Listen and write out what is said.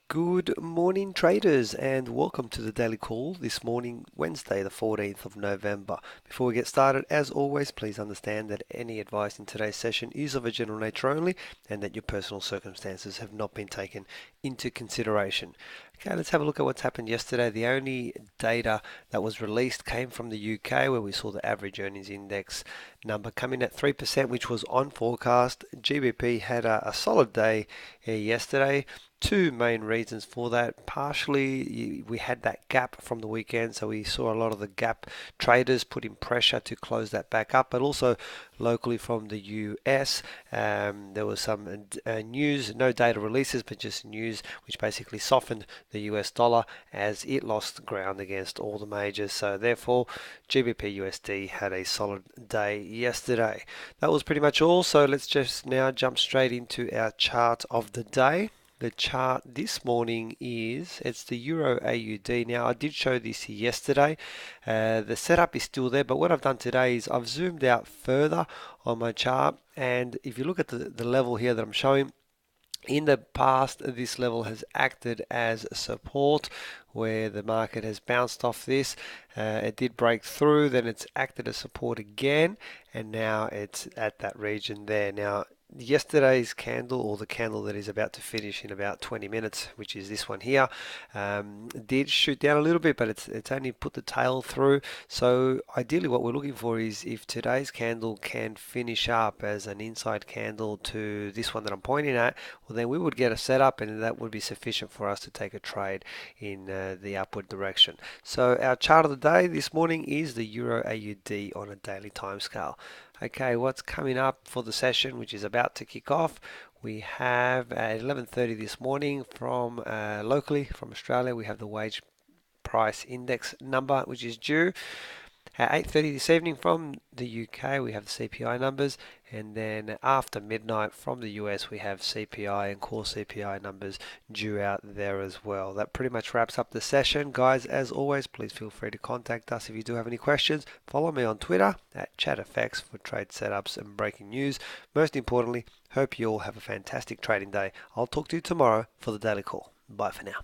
Good morning, traders, and welcome to the daily call this morning, Wednesday, the 14th of November. Before we get started, as always, please understand that any advice in today's session is of a general nature only and that your personal circumstances have not been taken into consideration. Okay, let's have a look at what's happened yesterday. The only data that was released came from the UK, where we saw the average earnings index number come in at 3%, which was on forecast. GBP had a solid day yesterday. Two main reasons for that. Partially, we had that gap from the weekend, so we saw a lot of the gap traders putting pressure to close that back up, but also locally from the US, there was some news, no data releases, but just news which basically softened the US dollar as it lost ground against all the majors. So therefore, GBP USD had a solid day yesterday. That was pretty much all. So let's just now jump straight into our chart of the day. The chart this morning it's the Euro AUD. Now, I did show this yesterday. The setup is still there, but what I've done today is I've zoomed out further on my chart. And if you look at the level here that I'm showing, in the past, this level has acted as support where the market has bounced off this. It did break through, then it's acted as support again, and now it's at that region there. Now, yesterday's candle, or the candle that is about to finish in about 20 minutes, which is this one here, did shoot down a little bit, but it's only put the tail through. So ideally what we're looking for is if today's candle can finish up as an inside candle to this one that I'm pointing at, well, then we would get a setup, and that would be sufficient for us to take a trade in the upward direction. So our chart of the day this morning is the Euro AUD on a daily time scale. Okay, what's coming up for the session, which is about to kick off? We have at 11:30 this morning from locally from Australia, we have the wage price index number, which is due. At 8:30 this evening from the UK, we have the CPI numbers, and then after midnight from the US, we have CPI and core CPI numbers due out there as well. That pretty much wraps up the session. Guys, as always, please feel free to contact us if you do have any questions. Follow me on Twitter at ChatFX for trade setups and breaking news. Most importantly, hope you all have a fantastic trading day. I'll talk to you tomorrow for the daily call. Bye for now.